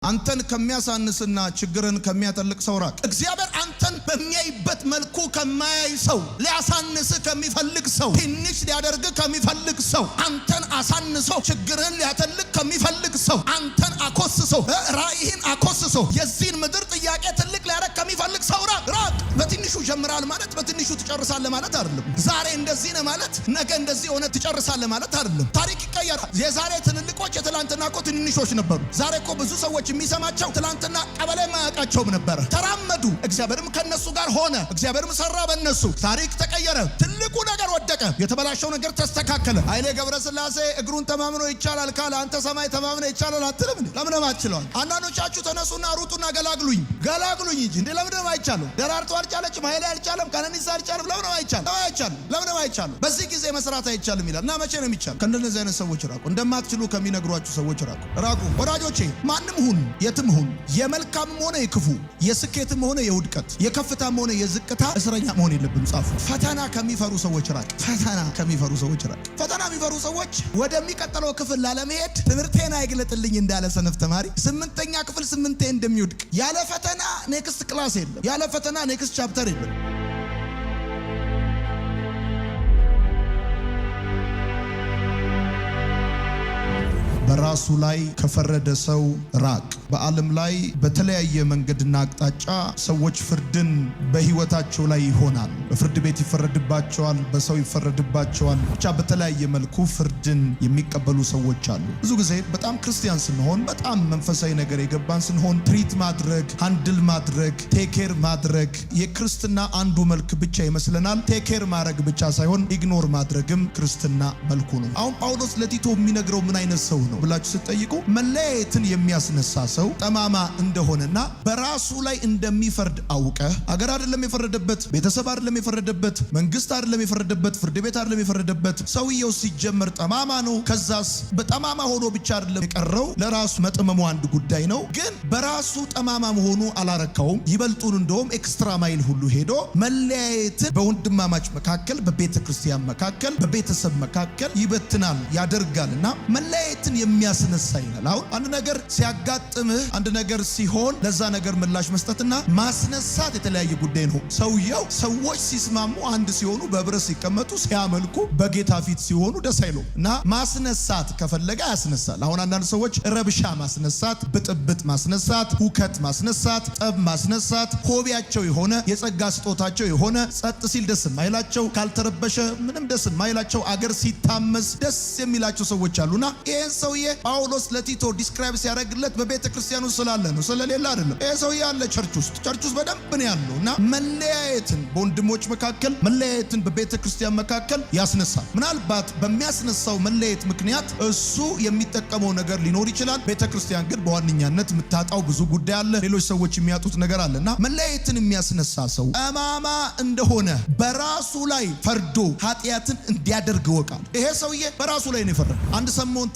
አንተን ከሚያሳንስና ችግርን ከሚያጠልቅ ሰው ራቅ። እግዚአብሔር አንተን በሚያይበት መልኩ ከማያይ ሰው፣ ሊያሳንስ ከሚፈልግ ሰው፣ ትንሽ ሊያደርግ ከሚፈልግ ሰው፣ አንተን አሳንሶ ችግርን ሊያጠልቅ ከሚፈልግ ሰው፣ አንተን አኮስሶ ራእይህን አኮስሶ የዚህን ምድር ጥያቄ ትልቅ ሊያደርግ ከሚፈልግ ሰው ራቅ። በትንሹ ጀምራል ማለት በትንሹ ትጨርሳለህ ማለት አይደለም። ዛሬ እንደዚህ ነው ማለት ነገ እንደዚህ ሆነ ትጨርሳለህ ማለት አይደለም። ታሪክ ይቀየራል። የዛሬ ትልልቆች የትላንትና እኮ ትንንሾች ነበሩ። ዛሬ እኮ ብዙ ሰዎች የሚሰማቸው ትላንትና ቀበሌ ማያውቃቸውም ነበረ። ተራመዱ፣ እግዚአብሔርም ከነሱ ጋር ሆነ፣ እግዚአብሔርም ሰራ በእነሱ። ታሪክ ተቀየረ፣ ትልቁ ነገር ወደቀ፣ የተበላሸው ነገር ተስተካከለ። ኃይሌ ገብረስላሴ እግሩን ተማምኖ ይቻላል ካለ አንተ ሰማይ ተማምኖ ይቻላል አትልም እንዴ? ለምን አትችለዋል? አንዳንዶቻችሁ ተነሱና ሩጡና ገላግሉኝ እንጂ እንዴ ለምን አይቻለው? ደራርቱ አልቻለችም፣ ኃይሌ አልቻለም፣ ቀነኒሳ አልቻለም። ለምን አይቻልም? ለምን አይቻልም? በዚህ ጊዜ መስራት አይቻልም ይላል እና መቼ ነው የሚቻለው? ከእንደነዚህ አይነት ሰዎች ራቁ። እንደማትችሉ ከሚነግሯችሁ ሰዎች ራቁ። ወዳጆቼ ማንም ሁን የትም ሁን፣ የመልካምም ሆነ የክፉ፣ የስኬትም ሆነ የውድቀት፣ የከፍታም ሆነ የዝቅታ እስረኛ መሆን የለብንም። ጻፉ። ፈተና ከሚፈሩ ሰዎች ራቅ። ፈተና የሚፈሩ ሰዎች ወደሚቀጥለው ክፍል ላለመሄድ ትምህርቴን አይግለጥልኝ እንዳለ ሰነፍ ተማሪ 8ኛ ክፍል 8 እንደሚወድቅ ያለ ፈተና ኔክስት ክላስ የለም፣ ያለ ፈተና ኔክስት ቻፕተር የለም። በራሱ ላይ ከፈረደ ሰው ራቅ። በዓለም ላይ በተለያየ መንገድና አቅጣጫ ሰዎች ፍርድን በህይወታቸው ላይ ይሆናል። በፍርድ ቤት ይፈረድባቸዋል፣ በሰው ይፈረድባቸዋል። ብቻ በተለያየ መልኩ ፍርድን የሚቀበሉ ሰዎች አሉ። ብዙ ጊዜ በጣም ክርስቲያን ስንሆን፣ በጣም መንፈሳዊ ነገር የገባን ስንሆን ትሪት ማድረግ፣ ሃንድል ማድረግ፣ ቴኬር ማድረግ የክርስትና አንዱ መልክ ብቻ ይመስለናል። ቴኬር ማድረግ ብቻ ሳይሆን ኢግኖር ማድረግም ክርስትና መልኩ ነው። አሁን ጳውሎስ ለቲቶ የሚነግረው ምን አይነት ሰው ነው ብላችሁ ስትጠይቁ መለያየትን የሚያስነሳ ሰው ጠማማ እንደሆነና በራሱ ላይ እንደሚፈርድ አውቀህ፣ አገር አይደለም የፈረደበት፣ ቤተሰብ አይደለም የፈረደበት፣ መንግስት አይደለም የፈረደበት፣ ፍርድ ቤት አይደለም የፈረደበት፣ ሰውየው ሲጀመር ጠማማ ነው። ከዛስ በጠማማ ሆኖ ብቻ አይደለም የቀረው፣ ለራሱ መጠመሙ አንድ ጉዳይ ነው። ግን በራሱ ጠማማ መሆኑ አላረካውም። ይበልጡን እንደውም ኤክስትራ ማይል ሁሉ ሄዶ መለያየትን በወንድማማች መካከል፣ በቤተ ክርስቲያን መካከል፣ በቤተሰብ መካከል ይበትናል፣ ያደርጋልና መለያየትን የሚያስነሳ ይላል። አሁን አንድ ነገር ሲያጋጥምህ፣ አንድ ነገር ሲሆን ለዛ ነገር ምላሽ መስጠትና ማስነሳት የተለያየ ጉዳይ ነው። ሰዎች ሲስማሙ አንድ ሲሆኑ፣ በህብረት ሲቀመጡ ሲያመልኩ፣ በጌታ ፊት ሲሆኑ ደስ አይለው እና ማስነሳት ከፈለገ ያስነሳል። አሁን አንዳንድ ሰዎች ረብሻ ማስነሳት፣ ብጥብጥ ማስነሳት፣ ሁከት ማስነሳት፣ ጠብ ማስነሳት ሆቢያቸው የሆነ የጸጋ ስጦታቸው የሆነ ጸጥ ሲል ደስ ማይላቸው፣ ካልተረበሸ ምንም ደስ ማይላቸው፣ አገር ሲታመስ ደስ የሚላቸው ሰዎች አሉና ይሄን ሰውዬ ጳውሎስ ለቲቶ ዲስክራይብ ሲያደርግለት በቤተ ክርስቲያኑ ስላለ ነው፣ ስለሌላ አይደለም። ይሄ ሰውዬ ያለ ቸርች ውስጥ በደንብ ነው ያለው እና መለያየትን በወንድሞች መካከል፣ መለያየትን በቤተ ክርስቲያን መካከል ያስነሳል። ምናልባት በሚያስነሳው መለያየት ምክንያት እሱ የሚጠቀመው ነገር ሊኖር ይችላል። ቤተ ክርስቲያን ግን በዋነኛነት የምታጣው ብዙ ጉዳይ አለ፣ ሌሎች ሰዎች የሚያጡት ነገር አለና መለያየትን የሚያስነሳ ሰው ጠማማ እንደሆነ በራሱ ላይ ፈርዶ ኃጢአትን እንዲያደርግ ይወቃል። ይሄ ሰውዬ በራሱ ላይ ነው የፈረደው። አንድ ሰሞን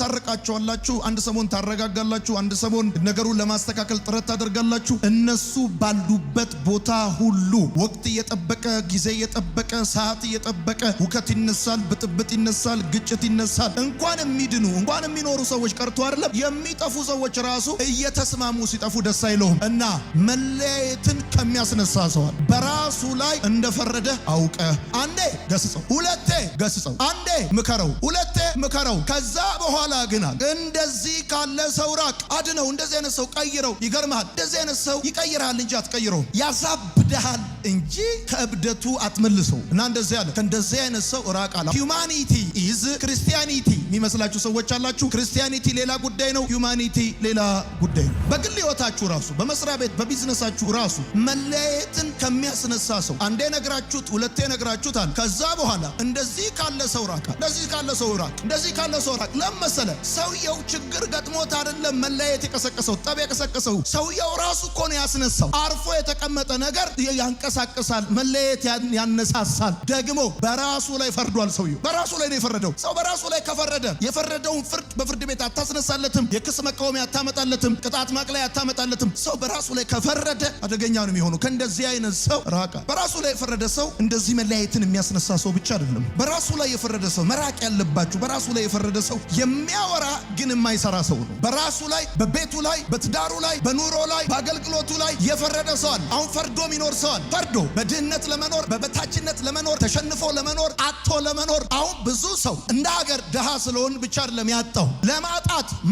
ታስታርቃቸዋላችሁ፣ አንድ ሰሞን ታረጋጋላችሁ፣ አንድ ሰሞን ነገሩን ለማስተካከል ጥረት ታደርጋላችሁ። እነሱ ባሉበት ቦታ ሁሉ ወቅት እየጠበቀ ጊዜ እየጠበቀ ሰዓት እየጠበቀ ሁከት ይነሳል፣ ብጥብጥ ይነሳል፣ ግጭት ይነሳል። እንኳን የሚድኑ እንኳን የሚኖሩ ሰዎች ቀርቶ አይደለም የሚጠፉ ሰዎች ራሱ እየተስማሙ ሲጠፉ ደስ አይለውም እና መለያየትን ከሚያስነሳ ሰዋል በራሱ ላይ እንደፈረደ አውቀ አንዴ ገስጸው፣ ሁለቴ ገስጸው፣ አንዴ ምከረው፣ ሁለቴ ምከረው። ከዛ በኋላ ግን እንደዚህ ካለ ሰው ራቅ፣ አድነው። እንደዚህ አይነት ሰው ቀይረው። ይገርምሃል፣ እንደዚህ አይነት ሰው ይቀይርሃል እንጂ አትቀይረው፣ ያሳብድሃል እንጂ ከእብደቱ አትመልሰው። እና እንደዚህ ያለ ከእንደዚህ አይነት ሰው ራቅ አለ። ሂዩማኒቲ ኢዝ ክርስቲያኒቲ የሚመስላችሁ ሰዎች አላችሁ። ክርስቲያኒቲ ሌላ ጉዳይ ነው፣ ሂዩማኒቲ ሌላ ጉዳይ ነው። በግል ህይወታችሁ ራሱ፣ በመስሪያ ቤት፣ በቢዝነሳችሁ ራሱ መለያየትን ከሚያስነሳ ሰው አንዴ ነግራችሁት፣ ሁለቴ ነግራችሁታል። ከዛ በኋላ እንደዚህ ካለ ሰው ራቅ፣ እንደዚህ ካለ ሰው ራቅ፣ እንደዚህ ካለ ሰው ራቅ። ለመሰለ ሰውየው ችግር ገጥሞት አይደለም መለያየት የቀሰቀሰው፣ ጠብ የቀሰቀሰው ሰውየው ራሱ እኮ ነው ያስነሳው። አርፎ የተቀመጠ ነገር ያንቀሳቅሳል፣ መለያየት ያነሳሳል። ደግሞ በራሱ ላይ ፈርዷል። ሰውየው በራሱ ላይ ነው የፈረደው። ሰው በራሱ ላይ ከፈረደ የፈረደውን ፍርድ በፍርድ ቤት አታስነሳለትም፣ የክስ መቃወሚያ አታመጣለትም፣ ቅጣት ማቅለያ አታመጣለትም። ሰው በራሱ ላይ ከፈረደ አደገኛ ነው የሚሆነው። ከእንደዚህ አይነት ሰው ራቃ። በራሱ ላይ የፈረደ ሰው እንደዚህ መለያየትን የሚያስነሳ ሰው ብቻ አይደለም። በራሱ ላይ የፈረደ ሰው መራቅ ያለባችሁ። በራሱ ላይ የፈረደ ሰው የሚያወራ ግን የማይሰራ ሰው ነው። በራሱ ላይ በቤቱ ላይ፣ በትዳሩ ላይ፣ በኑሮ ላይ፣ በአገልግሎቱ ላይ የፈረደ ሰው አለ። አሁን ፈርዶ የሚኖር ሰው አለ። ፈርዶ በድህነት ለመኖር፣ በበታችነት ለመኖር፣ ተሸንፎ ለመኖር፣ አጥቶ ለመኖር። አሁን ብዙ ሰው እንደ ሀገር ድሃ ስለሆን ብቻ አይደለም ያጣው፣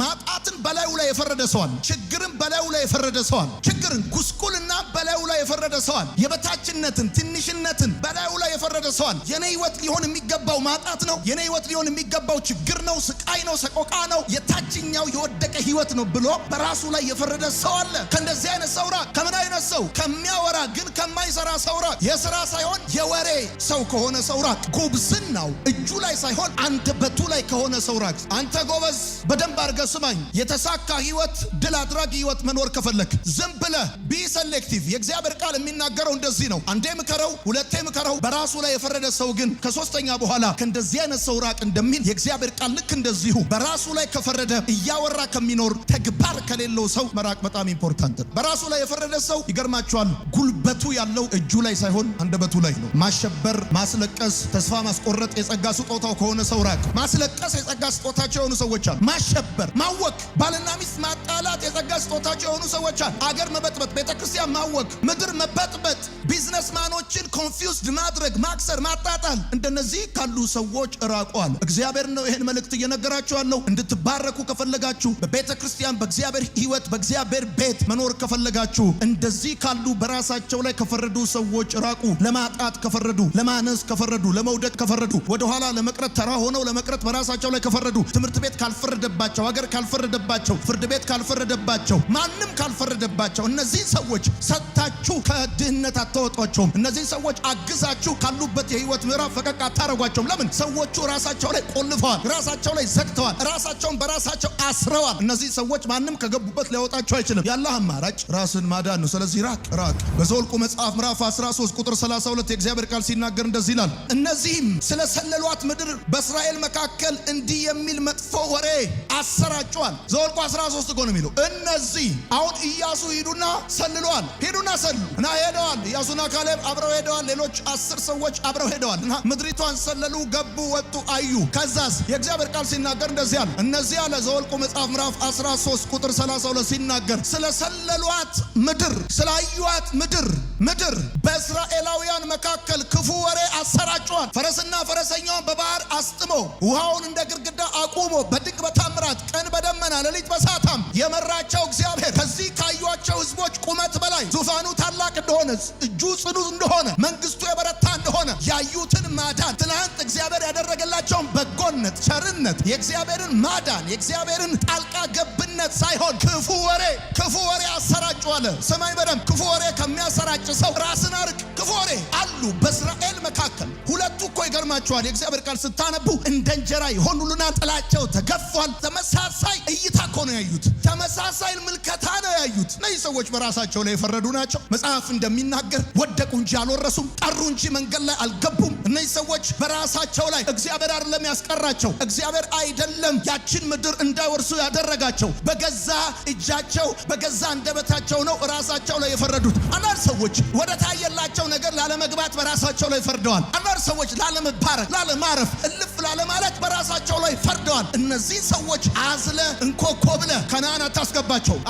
ማጣትን በላዩ ላይ የፈረደ ሰው አለ። ችግርን በላዩ ላይ የፈረደ ሰው አለ። ችግርን፣ ጉስቁልና በላዩ ላይ የፈረደ ሰው አለ። የበታችነትን፣ ትንሽነትን በላዩ ላይ የፈረደ ሰው አለ። የኔ ህይወት ሊሆን የሚገባው ማጣት ነው፣ የኔ ህይወት ሊሆን የሚገባው ችግር ነው፣ ስቃይ ነው፣ ሰቆቃ ነው፣ የታችኛው የወደቀ ህይወት ነው ብሎ በራሱ ላይ የፈረደ ሰው አለ። ከእንደዚህ አይነት ሰው ራቅ። ከምን አይነት ሰው? ከሚያወራ ግን ከማይሰራ ሰው ራቅ። የስራ ሳይሆን የወሬ ሰው ከሆነ ሰው ራቅ። ጉብዝናው እጁ ላይ ሳይሆን አንደበቱ ላይ ከሆነ ሰው ራቅ። አንተ ጎበዝ፣ በደንብ አድርገህ ስማኝ። የተሳካ ህይወት፣ ድል አድራጊ ህይወት መኖር ከፈለክ ዝም ብለህ ቢ ሴሌክቲቭ። የእግዚአብሔር ቃል የሚናገረው እንደዚህ ነው። አንዴ ምከረው፣ ሁለቴ ምከረው። በራሱ ላይ የፈረደ ሰው ግን ከሶስተኛ በኋላ ከእንደዚህ አይነት ሰው ራቅ እንደሚል የእግዚአብሔር ቃል ልክ እንደዚሁ በራሱ ላይ ከፈረደ እያወራ ከሚኖር ተግባር ከሌለው ሰው መራቅ በጣም ኢምፖርታንት ነው። በራሱ ላይ የፈረደ ሰው ይገርማቸዋል፣ ጉልበቱ ያለው እጁ ላይ ሳይሆን አንደበቱ ላይ ነው። ማሸበር፣ ማስለቀስ፣ ተስፋ ማስቆረጥ የጸጋ ስጦታው ከሆነ ሰው ራቅ። ማስለቀስ የጸጋ ስጦታቸው የሆኑ ሰዎች አሉ። ማሸበር፣ ማወክ፣ ባልና ሚስት ማጣላት የጸጋ ስጦታቸው የሆኑ ሰዎች አሉ። አገር መበጥበጥ፣ ቤተክርስቲያን ማወክ፣ ምድር መበጥበጥ፣ ቢዝነስማኖችን ኮንፊውዝድ ማድረግ፣ ማክሰር፣ ማጣጣል፣ እንደነዚህ ካሉ ሰዎች ራቋል። እግዚአብሔር ነው ይሄን መልእክት እየነገራችሁ ያለው። እንድትባረኩ ከፈለጋችሁ፣ በቤተ ክርስቲያን በእግዚአብሔር ህይወት በእግዚአብሔር ቤት መኖር ከፈለጋችሁ፣ እንደዚህ ካሉ በራሳቸው ላይ ከፈረዱ ሰዎች ራቁ። ለማጣት ከፈረዱ፣ ለማነስ ከፈረዱ፣ ለመውደቅ ከፈረዱ፣ ወደኋላ ለመቅረት፣ ተራ ሆነው ለመቅረት በራሳቸው ላይ ከፈረዱ፣ ትምህርት ቤት ካልፈረደባቸው፣ ሀገር ካልፈረደባቸው፣ ፍርድ ቤት ካልፈረደባቸው፣ ማንም ካልፈረደባቸው፣ እነዚህ ሰዎች ሰጥታችሁ ከድህነት አታወጧቸውም። እነዚህ ሰዎች አግዛችሁ ካሉበት የህይወት ምዕራፍ ፈቀቅ አታረጓቸውም። ለምን? ሰዎቹ ራሳቸው ላይ ቆልፈዋል፣ ራሳቸው ላይ ዘግተዋል፣ ራሳቸውን በራሳቸው አስረዋል። እነዚህ ሰዎች ማንም ከገቡበት ሊያወጣቸው አይችልም። ያለህ አማራጭ ራስን ማዳን ነው። ስለዚህ ራቅ። በዘኍልቍ መጽሐፍ ምዕራፍ 13 ቁጥር 32 የእግዚአብሔር ቃል ሲናገር እንደዚህ ይላል፣ እነዚህም ስለ ሰለሏት ምድር በእስራኤል መካከል እንዲህ የሚል መጥፎ ወሬ አሰራጨዋል። ዘኍልቍ 13 እኮ ነው የሚለው። እነዚህ አሁን ኢያሱ ሂዱና ሰልሏል፣ ሂዱና ሰልሉ እና ሄደዋል። ኢያሱና ካሌብ አብረው ሄደዋል። ሌሎች 10 ሰዎች አብረው ሄደዋል እና ምድሪቷን ሰለሉ፣ ገቡ፣ ወጡ፣ አዩ። ከዛስ የእግዚአብሔር ቃል ሲናገር እንደዚህ አለ። እነዚህ አለ ዘኍልቍ መጽሐፍ ምዕራፍ 13 ቁጥር 32 ሲናገር ስለ ሰለሏት ምድር፣ ስላዩዋት ምድር በእስራኤላውያን መካከል ክፉ ወሬ አሰራጨዋል። ፈረስና ፈረሰኛውን በባህር አስጥሞ ውሃውን እንደ ግድግዳ አቁሞ በድንቅ በታምራት ቀን በደመና ሌሊት በእሳት የመራቸው እግዚአብሔር ከዚህ ካዩዋቸው ሕዝቦች ቁመት በላይ ዙፋኑ ታላቅ እንደሆነ፣ እጁ ጽኑ እንደሆነ፣ መንግስቱ የበረታ እንደሆነ ያዩትን ማዳን፣ ትናንት እግዚአብሔር ያደረገላቸውን በጎነት፣ ቸርነት፣ የእግዚአብሔርን ማዳን፣ የእግዚአብሔርን ጣልቃ ገብነት ሳይሆን ክፉ ወሬ አሰራጩ አለ። ሰማይ በደም ክፉ ወሬ ከሚያሰራጭ ሰው ራስን አርቅ። ክፉ ወሬ አሉ በእስራኤል መካከል። ሁለቱ እኮ ይገርማቸዋል። የእግዚአብሔር ቃል ስታነቡ እንደ እንጀራ የሆኑና ጥላቸው ተገፏል። ተመሳሳይ እይታ እኮ ነው ያዩት። ተመሳሳይ ምልከታ ነው ያዩት። እነዚህ ሰዎች በራሳቸው ላይ የፈረዱ ናቸው። መጽሐፍ እንደሚናገር ወደቁ እንጂ አልወረሱም፣ ቀሩ እንጂ መንገድ ላይ አልገቡም። እነዚህ ሰዎች በራሳቸው ላይ እግዚአብሔር አይደለም ያስቀራቸው፣ እግዚአብሔር አይደለም ያችን ምድር እንዳይወርሱ ያደረጋቸው፣ በገዛ እጃቸው በገዛ አንደበታቸው ነው ራሳቸው ላይ የፈረዱት። አንዳንድ ሰዎች ወደ ታየላቸው ነገር ላለመግባት በራሳቸው ላይ ፈርደዋል። አንዳንድ ሰዎች ላለመባረክ፣ ላለማረፍ፣ እልፍ ላለማለት በራሳቸው ላይ ፈርደዋል። እነዚህ ሰዎች አዝለ እንኮኮ ብለ ከነዓን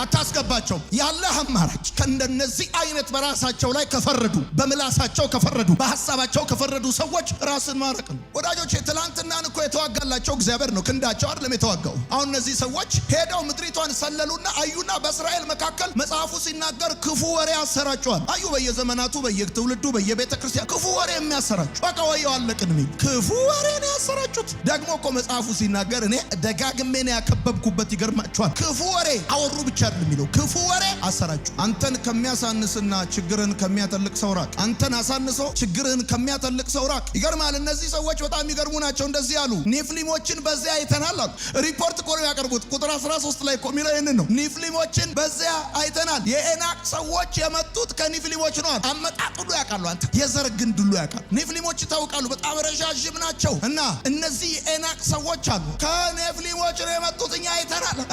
አታስገባቸው። ያለህ አማራጭ ከእንደነዚህ አይነት በራሳቸው ላይ ከፈረዱ፣ በምላሳቸው ከፈረዱ፣ በሐሳባቸው ከፈረዱ ሰዎች ራስን ማረቅ ነው። ወዳጆች ትላንትናን እኮ የተዋጋላቸው እግዚአብሔር ነው፣ ክንዳቸው አይደለም የተዋጋው። አሁን እነዚህ ሰዎች ሄደው ምድሪቷን ሰለሉና አዩና በእስራኤል መካከል መጽሐፉ ሲናገር ክፉ ወሬ ያሰራጨዋል። አዩ በየዘመናቱ በየትውልዱ በየቤተ ክርስቲያን ክፉ ወሬ የሚያሰራጩ በቃ ወየው አለቅን የሚል ክፉ ወሬ ነው ያሰራጩት። ደግሞ እኮ መጽሐፉ ሲናገር እኔ ደጋግሜ ነው ያከበብኩበት። ይገርማቸዋል። ክፉ ወሬ አወሩ ብቻ አይደለም የሚለው ክፉ ወሬ አሰራጩ። አንተን ከሚያሳንስና ችግርን ከሚያተልቅ ሰው ራቅ። አንተን አሳንሶ ችግርን ከሚያተልቅ ሰው ራቅ። ይገርማል። እነዚህ ሰዎች በጣም ይገርሙ ናቸው። እንደዚህ ያሉ ኔፍሊሞችን በዚያ አይተናል አሉ። ሪፖርት እኮ ነው ያቀርቡት። ቁጥር 13 ላይ እኮ የሚለው ይህንን ነው። ኔፍሊሞችን በዚያ አይተናል። የኤናቅ ሰዎች የመጡት ከኔፍሊሞች ነው። አመጣጥ ሁሉ ያውቃሉ። አንተ የዘር ግንድ ሁሉ ያውቃሉ። ኔፍሊሞች ይታወቃሉ። በጣም ረዣዥም ናቸው እና እነዚህ ኤናቅ ሰዎች አሉ። ከኔፍሊሞች ነው የመጡት። እኛ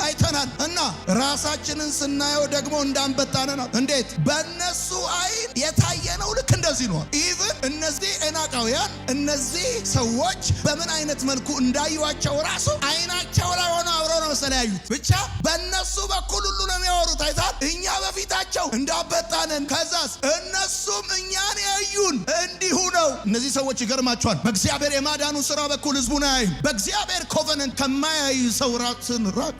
አይተናል እና ራሳችንን ስናየው ደግሞ እንዳንበጣነን። እንዴት በእነሱ አይን የታየነው ልክ እንደዚህ ነው። ኢቭን እነዚህ ኤናቃውያን እነዚህ ሰዎች በምን አይነት መልኩ እንዳዩዋቸው ራሱ አይናቸው ላይ ሆነ አብረው ነው መሰለኝ ያዩት። ብቻ በእነሱ በኩል ሁሉ ነው የሚያወሩት። አይታል እኛ በፊታቸው እንዳበጣነን፣ ከዛስ እነሱም እኛን ያዩን እንዲሁ ነው። እነዚህ ሰዎች ይገርማቸዋል። በእግዚአብሔር የማዳኑ ስራ በኩል ህዝቡን አያዩ። በእግዚአብሔር ኮቨነንት ከማያዩ ሰው ራስን ራቅ።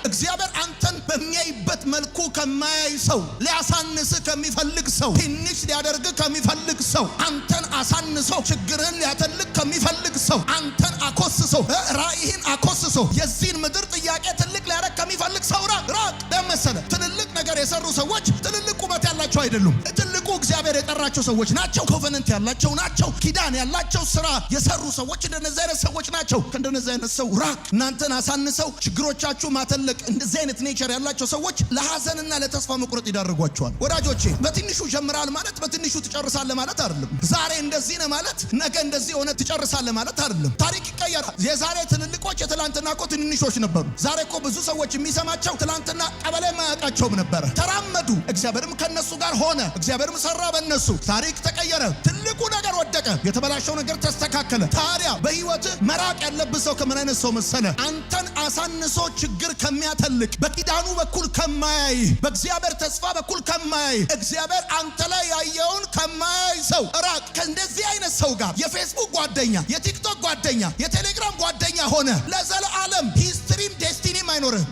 እግዚአብሔር አንተን በሚያይበት መልኩ ከማያይ ሰው፣ ሊያሳንስ ከሚፈልግ ሰው፣ ትንሽ ሊያደርግ ከሚፈልግ ሰው፣ አንተን አሳንሶ ችግርን ሊያተልቅ ከሚፈልግ ሰው፣ አንተን አኮስሶ ራእይህን አኮስሶ የዚህን ምድር ጥያቄ ትልቅ ሊያደርግ ከሚፈልግ ሰው ራቅ። ለመሰለ ትልልቅ ነገር የሰሩ ሰዎች ትልልቅ ቁመት ያላቸው አይደሉም። ትልቁ እግዚአብሔር የጠራቸው ሰዎች ናቸው። ኮቨነንት ያላቸው ናቸው። ኪዳን ያላቸው ስራ የሰሩ ሰዎች እንደነዚህ አይነት ሰዎች ናቸው። ከእንደነዚህ አይነት ሰው ራቅ። እናንተን አሳንሰው ችግሮቻችሁ ማተለቅ እንደዚህ አይነት ኔቸር ያላቸው ሰዎች ለሐዘንና ለተስፋ መቁረጥ ይዳርጓቸዋል። ወዳጆቼ በትንሹ ጀምራል ማለት በትንሹ ትጨርሳለህ ማለት አይደለም። ዛሬ እንደዚህ ነው ማለት ነገ እንደዚህ ሆነ ትጨርሳለህ ማለት አይደለም። ታሪክ ይቀየራል። የዛሬ ትልልቆች የትላንትና እኮ ትንንሾች ነበሩ። ዛሬ እኮ ብዙ ሰዎች የሚሰማቸው ትላንትና ቀበሌ ማያውቃቸውም ነበረ። ተራመዱ፣ እግዚአብሔርም ከነሱ ጋር ሆነ፣ እግዚአብሔርም ሰራ በእነሱ። ታሪክ ተቀየረ። ትልቁ ነገር ወደቀ፣ የተበላሸው ነገር ተስተካከለ። ታዲያ በህይወት መራቅ ያለብህ ሰው ከምን አይነት ሰው መሰለ? አንተን አሳንሶ ችግር ከሚያተልቅ፣ በኪዳኑ በኩል ከማያይ፣ በእግዚአብሔር ተስፋ በኩል ከማያይ፣ እግዚአብሔር አንተ ላይ ያየውን ከማያይ ሰው ራቅ። ከእንደዚህ አይነት ሰው ጋር የፌስቡክ ጓደኛ፣ የቲክቶክ ጓደኛ፣ የቴሌግራም ጓደኛ ሆነ ለዘለዓለም ሂስትሪም ዴስቲኒም አይኖርህ።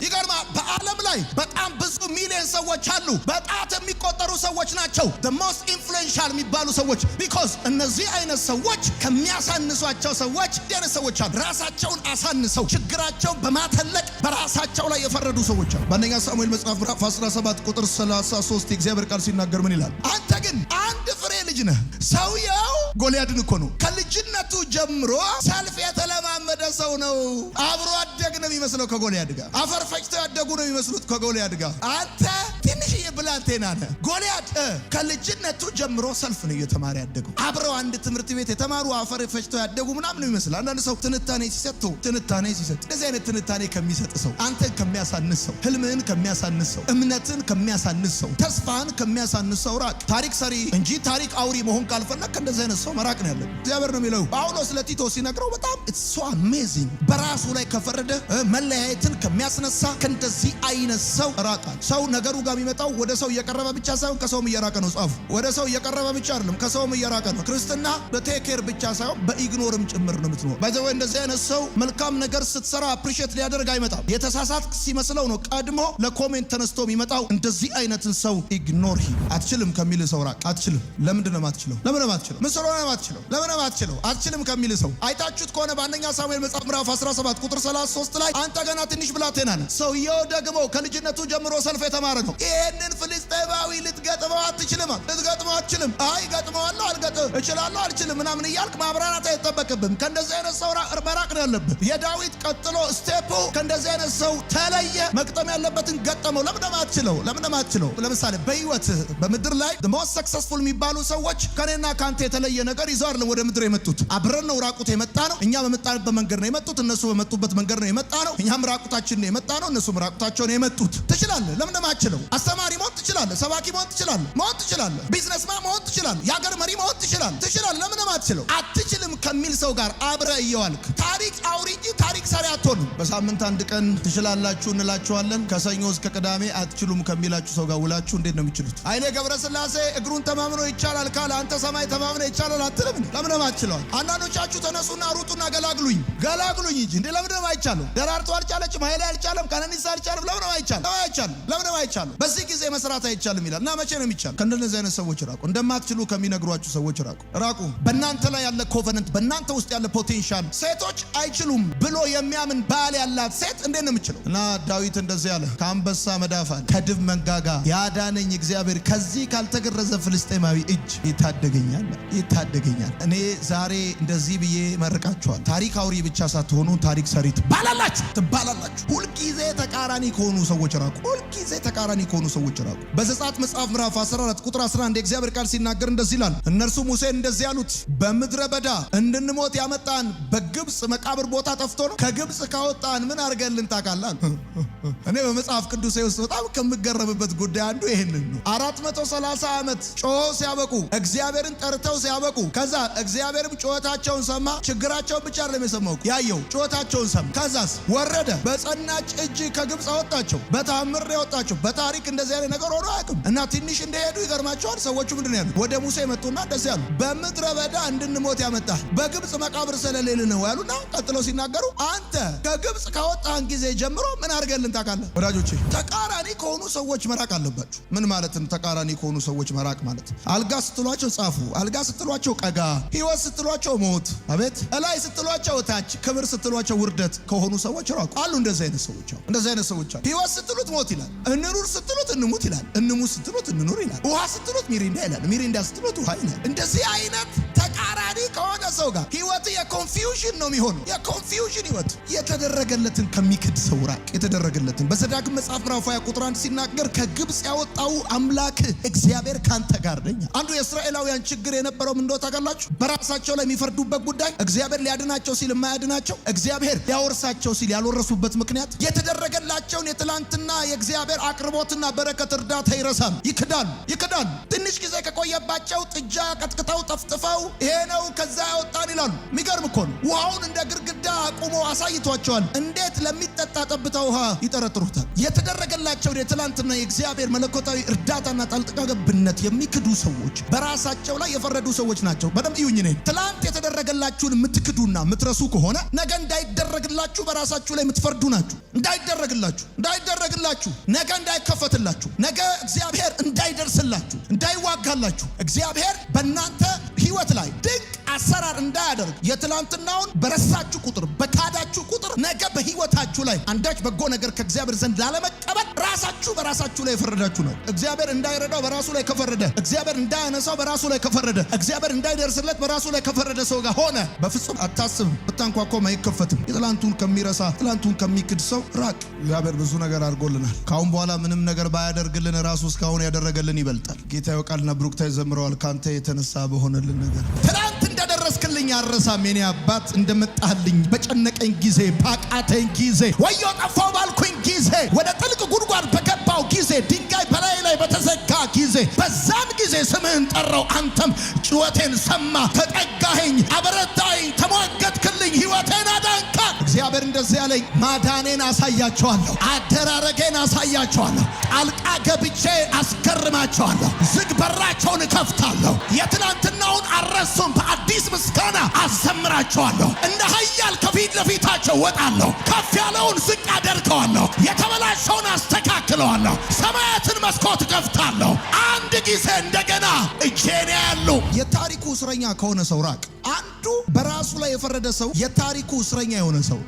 ይገርማ በዓለም ላይ በጣም ብዙ ሚሊዮን ሰዎች አሉ። በጣት የሚቆጠሩ ሰዎች ናቸው the most influential የሚባሉ ሰዎች። ቢኮዝ እነዚህ አይነት ሰዎች ከሚያሳንሷቸው ሰዎች ደረሰ ሰዎች አሉ። ራሳቸውን አሳንሰው ችግራቸውን በማተለቅ በራሳቸው ላይ የፈረዱ ሰዎች አሉ። በአንደኛ ሳሙኤል መጽሐፍ ምዕራፍ 17 ቁጥር 33 የእግዚአብሔር ቃል ሲናገር ምን ይላል? አንተ ግን አንድ ፍሬ ልጅ ነህ። ሰውየው ጎልያድን እኮ ነው ከልጅነቱ ጀምሮ ሰልፍ የተለማመደ ሰው ነው። አብሮ አደግ ነው የሚመስለው ከጎልያድ ጋር። አፈር ፈጭተው ያደጉ ነው የሚመስሉት ከጎልያድ ጋር። አንተ ትንሽዬ ብላቴና ነህ። ጎልያድ ከልጅነቱ ጀምሮ ሰልፍ ነው እየተማረ ያደገው። አብረው አንድ ትምህርት ቤት የተማሩ አፈር ፈጭተው ያደጉ ምናምን ነው ይመስላል። አንዳንድ ሰው ትንታኔ ሲሰጥ እንደዚህ አይነት ትንታኔ ከሚሰጥ ሰው፣ አንተን ከሚያሳንስ ሰው፣ ህልምህን ከሚያሳንስ ሰው፣ እምነትን ከሚያሳንስ ሰው፣ ተስፋን ከሚያሳንስ ሰው ራቅ። ታሪክ ሰሪ እንጂ ታሪክ አውሪ መሆን ካልፈለግ ከእንደዚህ አይነት ሰው መራቅ ነው ያለብህ። እግዚአብሔር ነው የሚለው። ጳውሎስ ለቲቶ ሲነግረው በጣም it's so amazing። በራሱ ላይ ከፈረደ መለያየትን ከሚያስነሳ ከእንደዚህ አይነት ሰው ራቃል። ሰው ነገሩ ጋር የሚመጣው ወደ ሰው እየቀረበ ብቻ ሳይሆን ከሰውም እየራቀ ነው። ጻፉ። ወደ ሰው እየቀረበ ብቻ አይደለም ከሰውም እየራቀ ነው። ክርስትና በቴኬር ብቻ ሳይሆን በኢግኖርም ጭምር ነው የምትኖር። ባይዘው እንደዚህ አይነት ሰው መልካም ነገር ስትሰራ አፕሪሼት ሊያደርግ አይመጣም። የተሳሳት ሲመስለው ነው ቀድሞ ለኮሜንት ተነስቶ የሚመጣው። እንደዚህ አይነትን ሰው ኢግኖር አትችልም ከሚል ሰው ራቅ። አትችልም። ለምንድን ነው የማትችለው? ምን ስለሆነ ነው የማትችለው? ለምን ነው የማትችለው? አትችልም ከሚል ሰው አይታችሁት ከሆነ በአንደኛ ሳሙኤል መጽሐፍ ምዕራፍ 17 ቁጥር 33 ላይ አንተ ገና ትንሽ ብላቴና ነህ። ሰውየው ደግሞ ከልጅነቱ ጀምሮ ሰልፍ የተማረ ነው። ይሄንን ፍልስጤማዊ ልትገጥመው አትችልም። አይ ገጥመዋለሁ፣ እችላለሁ፣ አልችልም ምናምን እያልክ ማብራራት አይጠበቅብም። ከእንደዚህ አይነት ሰው መራቅ ነው ያለብህ። የዳዊት ቀጥሎ ስቴፑ ከእንደዚህ አይነት ሰው ተለየ። መቅጠም ያለበትን ገጠመው። ለምን ነው የማትችለው? ለምሳሌ በህይወት በምድር ላይ the most successful የሚባሉ ሰዎች ከኔና ካንተ የተለየ ነገር ይዘው አይደለም ወደ ምድር የመጡት። አብረን ነው ራቁት የመጣ ነው። እኛ በመጣንበት መንገድ ነው የመጡት። እነሱ በመጡበት መንገድ ነው የመጣ ነው። እኛም ራቁታችን ነው የመጣ ነው። እነሱም ራቁታቸው ነው የመጡት። ትችላለህ። ለምን ነው የማትችለው? አስተማሪ መሆን ትችላለህ። ሰባኪ መሆን ትችላለህ። ቢዝነስማን መሆን ትችላለህ። የሀገር መሪ መሆን ትችላለህ። ለምን ነው የማትችለው? አትችልም ከሚል ሰው ጋር አብረህ እየዋልክ ታሪክ አውሪ እንጂ ታሪክ ሰሪ አትሆንም። በሳምንት አንድ ቀን ትችላላችሁ እንላችኋለን። ከሰኞ እስከ ቅዳሜ አትችሉም ከሚላችሁ ሰው ጋር ውላችሁ እንዴት ነው የምትችሉት? ኃይሌ ገብረስላሴ እግሩን ተማምኖ ይቻላል ካለ አንተ ሰማይ ተማምኖ ይቻላል አትልም? ለምን ነው የማትችለው? አንዳንዶቻችሁ ተነሱና ሩጡና ገላግሉኝ እንጂ እንዴ ለምን ነው የማይቻለው? ደራርቱ አልቻለችም፣ ኃይሌ አልቻለም፣ ቀነኒሳ አልቻለም። ለምን ነው የማይቻለው? በዚህ ጊዜ መስራት አይቻልም ይላል እና መቼ ነው የሚቻለው? ከእንደነዚህ አይነት ሰዎች ራቁ። እንደማትችሉ ከሚነግሯችሁ ሰዎች ራቁ። በእናንተ ላይ ያለ ኮቨነንት፣ በእናንተ ውስጥ ያለ ፖቴንሻል ሴቶች አይችሉም ብሎ የሚያምን ባል ያላት ሴት እንዴት ነው የምችለው? እና ዳዊት እንደዚህ ያለ ከአንበሳ መዳፍ አለ ከድብ መንጋጋ ያዳነኝ እግዚአብሔር ከዚህ ካልተገረዘ ፍልስጤማዊ እጅ ይታደገኛል። እኔ ዛሬ እንደዚህ ብዬ መርቃችኋል። ታሪክ አውሪ ብቻ ሳትሆኑ ታሪክ ሰሪ ትባላላችሁ። ሁልጊዜ ተቃራኒ ከሆኑ ሰዎች ራቁ። ራቁ። በዘጸአት መጽሐፍ ምዕራፍ 14 ቁጥር 11 የእግዚአብሔር ቃል ሲናገር እንደዚህ ይላል፣ እነርሱ ሙሴን እንደዚህ ያሉት በምድረ በዳ እንድንሞት ያመጣን በግብጽ መቃብር ቦታ ጠፍቶ ነው? ከግብጽ ካወጣን ምን አድርገልን ታውቃለህ? እኔ በመጽሐፍ ቅዱስ ውስጥ በጣም ከምገረምበት ጉዳይ አንዱ ይሄንን ነው። 430 ዓመት ጮኸው ሲያበቁ እግዚአብሔርን ጠርተው ሲያበቁ ከዛ እግዚአብሔርም ጩኸታቸውን ሰማ። ችግራቸውን ብቻ አይደለም የሰማው ያየው፣ ጩኸታቸውን ሰማ። ከዛስ ወረደ፣ በጸናች እጅ ከግብጽ አወጣቸው። በታምር ያወጣቸው። በታሪክ እንደዚህ ያለ ነገር ሆኖ አያውቅም። እና ትንሽ እንደሄዱ ይገርማቸዋል። ሰዎቹ ምንድነው ያሉት? ወደ ሙሴ መጡና እንደዚህ ያሉ፣ በምድረ በዳ እንድንሞት ያመጣ በግብጽ መቃብር ስለሌለ ነው ያሉና ቀጥለው ሲናገሩ አንተ ከግብጽ ካወጣን ጊዜ ጀምሮ ምን አድርገልን ታውቃለህ? ወዳጆቼ ተቃራኒ ከሆኑ ሰዎች መራቅ አለባችሁ። ምን ማለት ነው ተቃራኒ ከሆኑ ሰዎች መራቅ ማለት? አልጋ ስትሏቸው ጻፉ፣ አልጋ ስትሏቸው ቀጋ፣ ህይወት ስትሏቸው ሞት፣ አቤት እላይ ስትሏቸው ታች፣ ክብር ስትሏቸው ውርደት ከሆኑ ሰዎች ራቁ። አሉ እንደዚህ አይነት ሰዎች አሉ። እንደዚህ አይነት ሰዎች አሉ። ህይወት ስትሉት ሞት ይላል፣ እንኑር ስትሉት እንሙት ይላል፣ እንሙት ስትሉት እንኑር ይላል፣ ውሃ ስትሉት ሚሪንዳ ይላል፣ ሚሪንዳ ስትሉት ውሃ ይላል። እንደዚህ አይነት ተቃራኒ ከሆነ ሰው ጋር ህይወት የኮንፊውዥን ነው የሚሆነው። የኮንፊውዥን ህይወት። የተደረገለትን ከሚክድ ሰው ራቅ። የተደረገለትን በዘዳግም መጽሐፍ ምዕራፍ 20 ቁጥር 1 ሲናገር ከግብጽ ያወጣው አምላክ እግዚአብሔር ካንተ ጋር ነኝ። አንዱ የእስራኤላውያን ችግር የነበረው እንደው ታውቃላችሁ፣ በራሳቸው ላይ የሚፈርዱበት ጉዳይ እግዚአብሔር ሊያድናቸው ሲል የማያድናቸው፣ እግዚአብሔር ሊያወርሳቸው ሲል ያልወረሱበት ምክንያት የተደረገላቸውን የትላንትና የእግዚአብሔር አቅርቦትና በረከት እርዳታ ይረሳሉ፣ ይክዳሉ። ትንሽ ጊዜ ከቆየባቸው ጥጃ ቀጥቅጠው ጠፍጥፈው ይሄ ነው ከዛ ያወጣን ይላሉ። የሚገርም እኮ ነው። ውሃውን እንደ ግርግዳ አቁሞ አሳይቷቸዋል። እንዴት ለሚጠጣ ጠብታ ውሃ ይጠረጥሩታል? የተደረገላቸውን የትላንትና የእግዚአብሔር መለኮታዊ እርዳታና ጣልቃ ገብነት የሚክዱ ሰዎች በራሳቸው ላይ የፈረዱ ሰዎች ናቸው። በደንብ ይሁኝ ነኝ። ትላንት የተደረገላችሁን የምትክዱና የምትረሱ ከሆነ ነገ እንዳይደረግላችሁ በራሳችሁ ላይ የምትፈርዱ ናችሁ። እንዳይደረግላችሁ፣ ነገ እንዳይከፈትላችሁ፣ ነገ እግዚአብሔር እንዳይደርስላችሁ፣ እንዳይዋጋላችሁ፣ እግዚአብሔር በእናንተ ህይወት ላይ ድንቅ አሰራር እንዳያደርግ የትላንትናውን በረሳችሁ ቁጥር በካዳችሁ ቁጥር ነገ በህይወታችሁ ላይ አንዳች በጎ ነገር ከእግዚአብሔር ዘንድ ላለመቀበል ራሳችሁ በራሳችሁ ላይ የፈረዳችሁ ነው። እግዚአብሔር እንዳይረዳው በራሱ ላይ ከፈረደ፣ እግዚአብሔር እንዳያነሳው በራሱ ላይ ከፈረደ፣ እግዚአብሔር እንዳይደርስለት በራሱ ላይ ከፈረደ ሰው ጋር ሆነ በፍጹም አታስብ። ብታንኳኳም አይከፈትም። የትላንቱን ከሚረሳ ትላንቱን ከሚክድ ሰው ራቅ። እግዚአብሔር ብዙ ነገር አድርጎልናል። ካሁን በኋላ ምንም ነገር ባያደርግልን ራሱ እስካሁን ያደረገልን ይበልጣል። ጌታ ይወቃልና ብሩክታ ይዘምረዋል። ካንተ የተነሳ በሆነልን ነገር ትላንት እንደደረስክልኝ አረሳም። የኔ አባት እንደመጣልኝ በጨነቀኝ ጊዜ ባቃተኝ ጊዜ ወዮ ጠፋው ባልኩኝ ጊዜ ወደ ጥልቅ ጉድጓድ በገባው ጊዜ ድንጋይ በላይ ላይ በተዘጋ ጊዜ በዛን ጊዜ ስምህን ጠራው። አንተም ጩኸቴን ሰማ፣ ተጠጋኸኝ፣ አበረታኸኝ፣ ተሟገትክልኝ፣ ህይወቴን አዳንካ። እግዚአብሔር እንደዚህ ያለኝ ማዳኔን አሳያቸዋለሁ፣ አደራረጌን አሳያቸዋለሁ፣ ጣልቃ ገብቼ አስገርማቸዋለሁ፣ ዝግ በራቸውን እከፍታለሁ። የትላንትናውን አረሱም በአዲስ ምስጋና አዘምራቸዋለሁ። እንደ ኃያል ከፊት ለፊታቸው ወጣለሁ፣ ከፍ ያለውን ዝቅ አደርገዋለሁ፣ የተበላሸውን አስተካክለዋለሁ፣ ሰማያትን መስኮት ከፍታለሁ። አንድ ጊዜ እንደገና እጄን ያሉ። የታሪኩ እስረኛ ከሆነ ሰው ራቅ። አንዱ በራሱ ላይ የፈረደ ሰው የታሪኩ እስረኛ የሆነ ሰው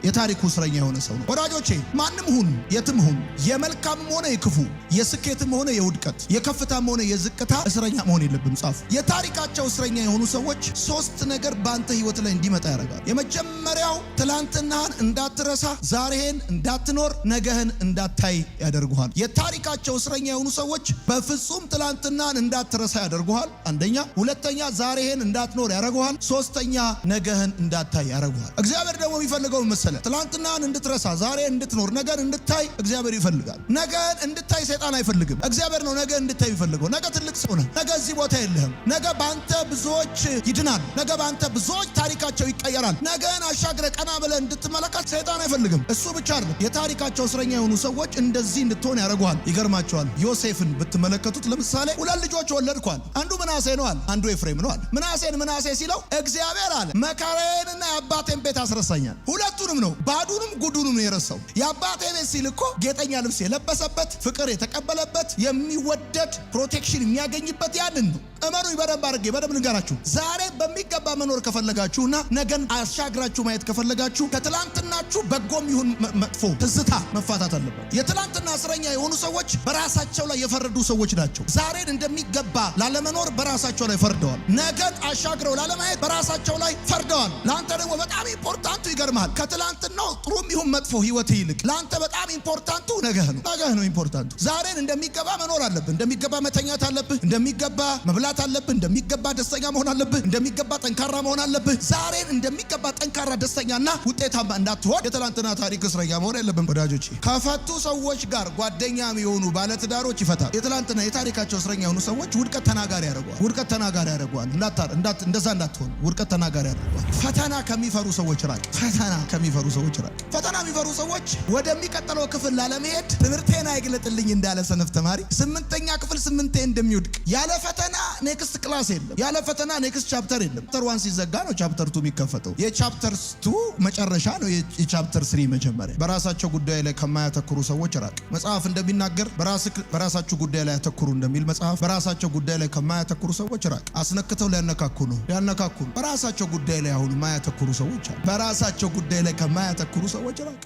ነው። ወዳጆቼ ማንም ሁን የትም ሁን የመልካምም ሆነ የክፉ የስኬትም ሆነ የውድቀት የከፍታም ሆነ የዝቅታ እስረኛ መሆን የለብም። ጻፉ። የታሪካቸው እስረኛ የሆኑ ሰዎች ሶስት ነገር በአንተ ህይወት ላይ እንዲመጣ ያደርጋል። የመጀመሪያው ትላንትናህን እንዳትረሳ፣ ዛሬህን እንዳትኖር፣ ነገህን እንዳታይ ያደርጉሃል። የታሪካቸው እስረኛ የሆኑ ሰዎች በፍጹም ትላንትናህን እንዳትረሳ ያደርጉሃል። አንደኛ። ሁለተኛ ዛሬህን እንዳትኖር ያደርጉሃል። ሶስተኛ ነገህን እንዳታይ ያደርጉሃል። እግዚአብሔር ደግሞ የሚፈልገው መሰለ ትላንትናህን እንድትረሳ፣ ዛሬህን እንድትኖር፣ ነገን እንድታይ እግዚአብሔር ይፈልጋል። ነገን እንድታይ ሰይጣን አይፈልግም። እግዚአብሔር ነው ነገ እንድታይ ይፈልገው። ነገ ትልቅ ሰው ነህ። ነገ እዚህ ቦታ የለህም። ነገ በአንተ ብዙዎች ይድናል። ነገ በአንተ ብዙዎች ታሪካቸው ይቀየራል። ነገን አሻግረ ቀና ብለህ እንድትመለከት ሰይጣን አይፈልግም። እሱ ብቻ አይደለም፣ የታሪካቸው እስረኛ የሆኑ ሰዎች እንደዚህ እንድትሆን ያደርጉሃል። ይገርማቸዋል። ዮሴፍን ብትመለከቱት ለምሳሌ ሁለት ልጆች ወለድኳል። አንዱ ምናሴ ነው አለ፣ አንዱ ኤፍሬም ነው አለ። ምናሴን ምናሴ ሲለው እግዚአብሔር አለ መከራዬንና የአባቴን ቤት አስረሳኛል። ሁለቱንም ነው፣ ባዱንም ጉዱንም ነው የረሳው። የአባቴ ቤት ሲል እኮ ጌጠኛ ልብስ የለበሰበት፣ ፍቅር የተቀበለበት፣ የሚወደድ ፕሮቴክሽን የሚያገኝበት ያንን ነው። እመኑኝ፣ በደንብ አድርጌ በደንብ ልንገራችሁ። ዛሬ በሚገባ መኖር ከፈለጋችሁና ነገን አሻግራችሁ ማየት ከፈለጋችሁ ከትላንትናችሁ በጎም ይሁን መጥፎ ትዝታ መፋታት አለበት። የትላንትና እስረኛ የሆኑ ሰዎች በራሳቸው ላይ የፈረዱ ሰዎች ናቸው። ዛሬን እንደሚገባ ላለመኖር በራሳቸው ላይ ፈርደዋል። ነገን አሻግረው ላለማየት በራሳቸው ላይ ፈርደዋል። ለአንተ ደግሞ በጣም ኢምፖርታንቱ ይገርማል። ከትላንት ከትላንትናው ጥሩም ይሁን መጥፎ ህይወት ይልቅ ለአንተ በጣም ኢምፖርታንቱ ነገህ ነው ኢምፖርታንቱ። ዛሬን እንደሚገባ መኖር አለብህ፣ እንደሚገባ መተኛት አለብህ፣ እንደሚገባ መብላት አለብህ፣ እንደሚገባ ደስተኛ መሆን አለብህ፣ እንደሚገባ ጠንካራ መሆን አለብህ። ዛሬን እንደሚገባ ጠንካራ ደስተኛና ውጤታማ እንዳትሆን የትላንትና ታሪክ እስረኛ መሆን የለብን ወዳጆች። ከፈቱ ሰዎች ጋር ጓደኛ የሆኑ ባለትዳሮች ይፈታል። የትላንትና የታሪካቸው እስረኛ የሆኑ ሰዎች ውድቀት ተናጋሪ ያደርገዋል። እንደዛ እንዳትሆን ውድቀት ተናጋሪ ያደርገዋል። ፈተና ከሚፈሩ ሰዎች ራቅ። ፈተና የሚፈሩ ሰዎች ወደሚቀጥለው ክፍል ላለመሄድ ትምህርቴን አይግለጥልኝ እንዳለ ሰነፍ ተማሪ 8ኛ ክፍል 8 እንደሚወድቅ ያለ ፈተና ኔክስት ክላስ የለም። ያለ ፈተና ኔክስት ቻፕተር የለም። ቻፕተር 1 ሲዘጋ ነው ቻፕተር 2 የሚከፈተው። የቻፕተር 2 መጨረሻ ነው የቻፕተር 3 መጀመሪያ። በራሳቸው ጉዳይ ላይ ከማያተኩሩ ሰዎች ራቅ። መጽሐፍ እንደሚናገር በራሳቸው ጉዳይ ላይ ያተኩሩ እንደሚል መጽሐፍ በራሳቸው ጉዳይ ላይ ከማያተኩሩ ሰዎች ራቅ። አስነክተው ሊያነካኩ ነው። በራሳቸው ጉዳይ ላይ አሁን ማያተኩሩ ሰዎች አሉ። በራሳቸው ጉዳይ ላይ ከማያተኩሩ ሰዎች ራቅ።